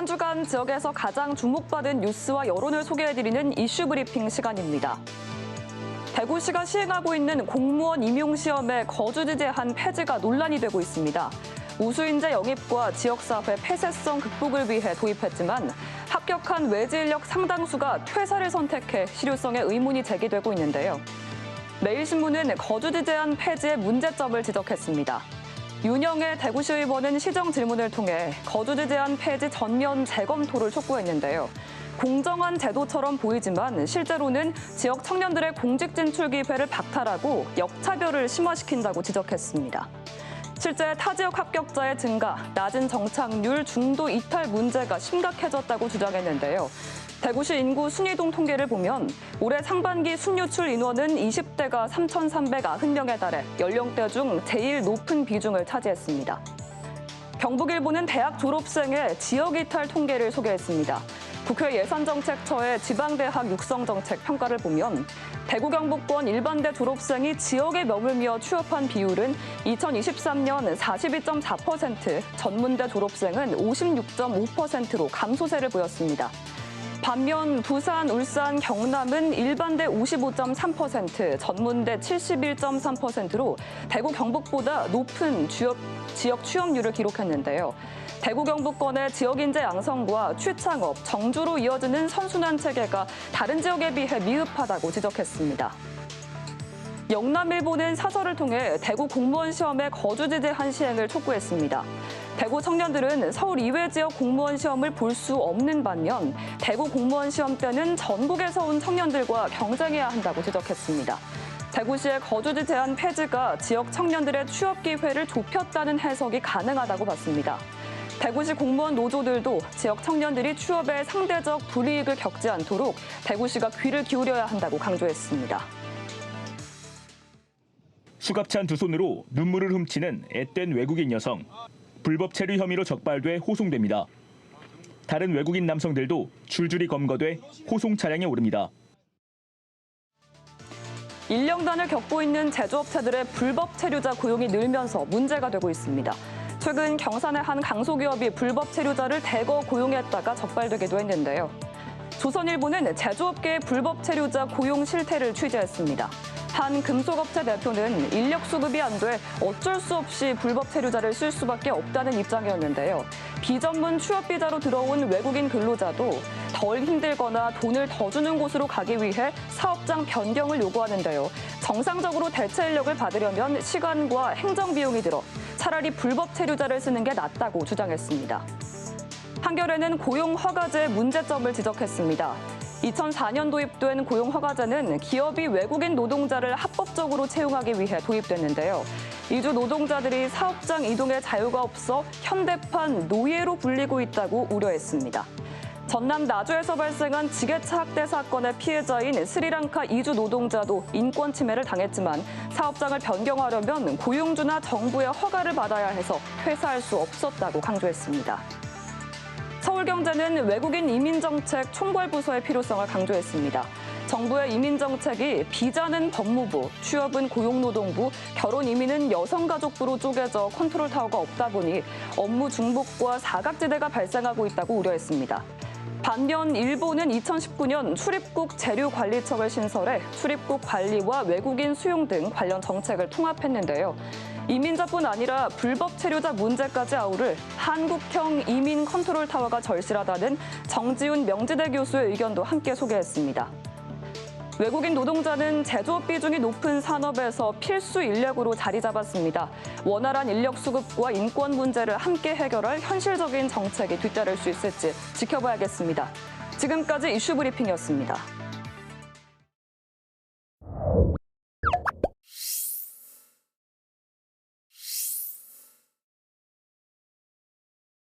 한 주간 지역에서 가장 주목받은 뉴스와 여론을 소개해드리는 이슈 브리핑 시간입니다. 대구시가 시행하고 있는 공무원 임용시험의 거주지 제한 폐지가 논란이 되고 있습니다. 우수인재 영입과 지역사회 폐쇄성 극복을 위해 도입했지만 합격한 외지 인력 상당수가 퇴사를 선택해 실효성에 의문이 제기되고 있는데요. 매일신문은 거주지 제한 폐지의 문제점을 지적했습니다. 윤영애 대구시 의원은 시정 질문을 통해 거주지 제한 폐지 전면 재검토를 촉구했는데요. 공정한 제도처럼 보이지만 실제로는 지역 청년들의 공직 진출 기회를 박탈하고 역차별을 심화시킨다고 지적했습니다. 실제 타 지역 합격자의 증가, 낮은 정착률, 중도 이탈 문제가 심각해졌다고 주장했는데요. 대구시 인구 순이동 통계를 보면 올해 상반기 순유출 인원은 20대가 3,390명에 달해 연령대 중 제일 높은 비중을 차지했습니다. 경북일보는 대학 졸업생의 지역 이탈 통계를 소개했습니다. 국회 예산정책처의 지방대학 육성정책 평가를 보면 대구 경북권 일반대 졸업생이 지역에 머물며 취업한 비율은 2023년 42.4%, 전문대 졸업생은 56.5%로 감소세를 보였습니다. 반면 부산, 울산, 경남은 일반대 55.3%, 전문대 71.3%로 대구 경북보다 높은 지역 취업률을 기록했는데요. 대구 경북권의 지역인재 양성과 취창업, 정주로 이어지는 선순환 체계가 다른 지역에 비해 미흡하다고 지적했습니다. 영남일보는 사설을 통해 대구 공무원 시험의 거주지 제한 시행을 촉구했습니다. 대구 청년들은 서울 이외 지역 공무원 시험을 볼 수 없는 반면 대구 공무원 시험 때는 전국에서 온 청년들과 경쟁해야 한다고 지적했습니다. 대구시의 거주지 제한 폐지가 지역 청년들의 취업 기회를 좁혔다는 해석이 가능하다고 봤습니다. 대구시 공무원 노조들도 지역 청년들이 취업에 상대적 불이익을 겪지 않도록 대구시가 귀를 기울여야 한다고 강조했습니다. 수갑찬 두 손으로 눈물을 훔치는 앳된 외국인 여성. 불법 체류 혐의로 적발돼 호송됩니다. 다른 외국인 남성들도 줄줄이 검거돼 호송 차량에 오릅니다. 인력난을 겪고 있는 제조업체들의 불법 체류자 고용이 늘면서 문제가 되고 있습니다. 최근 경산의 한 강소기업이 불법 체류자를 대거 고용했다가 적발되기도 했는데요. 조선일보는 제조업계의 불법 체류자 고용 실태를 취재했습니다. 한 금속업체 대표는 인력 수급이 안 돼 어쩔 수 없이 불법 체류자를 쓸 수밖에 없다는 입장이었는데요. 비전문 취업 비자로 들어온 외국인 근로자도 덜 힘들거나 돈을 더 주는 곳으로 가기 위해 사업장 변경을 요구하는데요. 정상적으로 대체 인력을 받으려면 시간과 행정 비용이 들어 차라리 불법 체류자를 쓰는 게 낫다고 주장했습니다. 한겨레는 고용허가제의 문제점을 지적했습니다. 2004년 도입된 고용허가제는 기업이 외국인 노동자를 합법적으로 채용하기 위해 도입됐는데요. 이주 노동자들이 사업장 이동의 자유가 없어 현대판 노예로 불리고 있다고 우려했습니다. 전남 나주에서 발생한 지게차 학대 사건의 피해자인 스리랑카 이주 노동자도 인권 침해를 당했지만 사업장을 변경하려면 고용주나 정부의 허가를 받아야 해서 퇴사할 수 없었다고 강조했습니다. 서울경제는 외국인 이민정책 총괄부서의 필요성을 강조했습니다. 정부의 이민정책이 비자는 법무부, 취업은 고용노동부, 결혼이민은 여성가족부로 쪼개져 컨트롤 타워가 없다 보니 업무 중복과 사각지대가 발생하고 있다고 우려했습니다. 반면 일본은 2019년 출입국 재료관리청을 신설해 출입국 관리와 외국인 수용 등 관련 정책을 통합했는데요. 이민자뿐 아니라 불법 체류자 문제까지 아우를 한국형 이민 컨트롤 타워가 절실하다는 정지훈 명지대 교수의 의견도 함께 소개했습니다. 외국인 노동자는 제조업 비중이 높은 산업에서 필수 인력으로 자리 잡았습니다. 원활한 인력 수급과 인권 문제를 함께 해결할 현실적인 정책이 뒤따를 수 있을지 지켜봐야겠습니다. 지금까지 이슈 브리핑이었습니다.